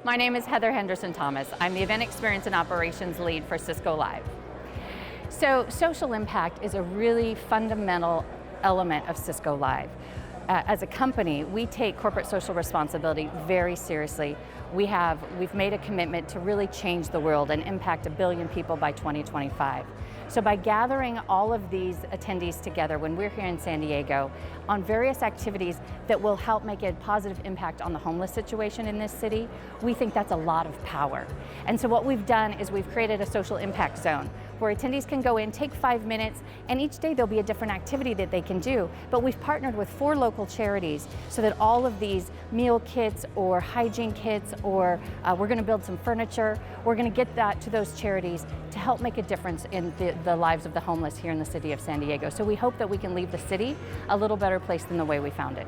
My name is Heather Henderson Thomas. I'm the Event Experience and Operations Lead for Cisco Live. So social impact is a really fundamental element of Cisco Live. As a company, we take corporate social responsibility very seriously. We've made a commitment to really change the world and impact 1 billion people by 2025. So by gathering all of these attendees together when we're here in San Diego on various activities that will help make a positive impact on the homeless situation in this city, we think that's a lot of power. And so what we've done is we've created a social impact zone where attendees can go in, take 5 minutes, and each day there'll be a different activity that they can do. But we've partnered with 4 local charities so that all of these meal kits or hygiene kits or we're going to build some furniture, we're going to get that to those charities to help make a difference in the lives of the homeless here in the city of San Diego. So we hope that we can leave the city a little better place than the way we found it.